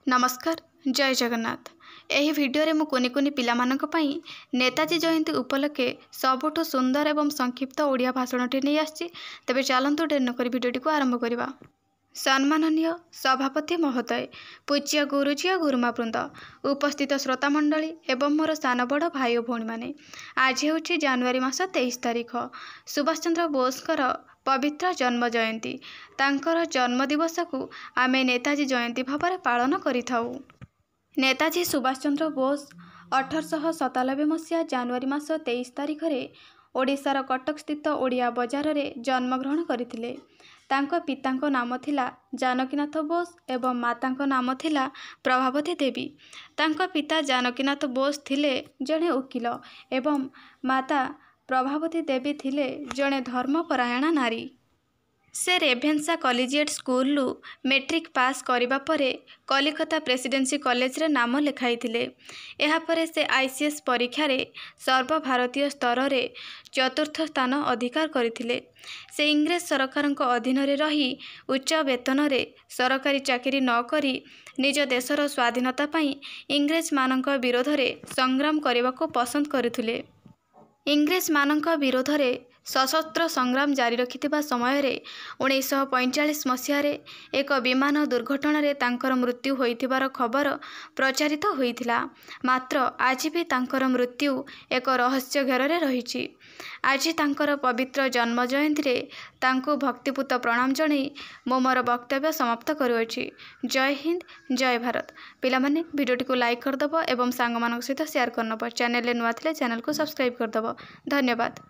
नमस्कार जय जगन्नाथ। यही वीडियो मु कुनि कुनि पिलामानक पई नेताजी जयंती उपलक्षे सबुठु सुंदर एवं संक्षिप्त ओडिया भाषणटी नहीं आछि। तेबे चलंतु डेर नकरी वीडियोटी को आरंभ करिबा। सम्माननीय सभापति महोदय, पूज्य गुरुजी और गुरुमा वृंद, उपस्थित श्रोता मंडली एवं मोर सान बड़ भाई और भौणी माने, आज होछि जनवरी मास 23 तारिख सुभाष चंद्र बोसकर पवित्र जन्म जयंती। तांकर जन्म दिवस को आमे नेताजी जयंती भाव पालन करिथाउ। नेताजी सुभाष चंद्र बोस 1897 मसीहा जनवरी मास 23 तारिख रे ओडिशार कटक स्थित ओडिया बजार रे जन्मग्रहण करथिले। तांको पितांको नाम थिला जानकीनाथ बोस एवं मातांको नाम थिला प्रभावती देवी। तांको पिता जानकीनाथ बोस थिले जणे वकील एवं माता प्रभावती देवी थिले जणे धर्मपरायणा नारी। से Ravenshaw collegiate school matric pass करिबा परे कलिकता प्रेसिडेंसी कॉलेज रे नाम लिखाइथिले। एहा परे से आईसीएस परीक्षा रे सर्वभारतीय स्तर रे चतुर्थ स्थान अधिकार करथिले। से इंग्रेज सरकार अधीन रे रही उच्च वेतन रे सरकारी चाकरी न करी निज देशर स्वाधीनता पई इंग्रेज मानक विरोध रे संग्राम करने को पसंद करथिले। इंग्रेज मानक विरोध रे सशस्त्र संग्राम जारी रखिथिबा समय रे 1945 मसीह रे एक विमान दुर्घटना रे तांकर मृत्यु होइथिबार खबर प्रचारित होइथिला। मात्र आज भी तांकर मृत्यु एक रहस्य घेर रे रहिछि। आज तांकर पवित्र जन्म जयंती रे तांको भक्तिपूत प्रणाम जणै मो मोर वक्तव्य समाप्त करुछि। जय हिंद जय भारत। पिला माने वीडियोटी को लाइक कर दबो एवं सांग मानक सहित शेयर करनबो। चैनल ले नुआ थिले चैनल को सब्सक्राइब कर दबो। धन्यवाद।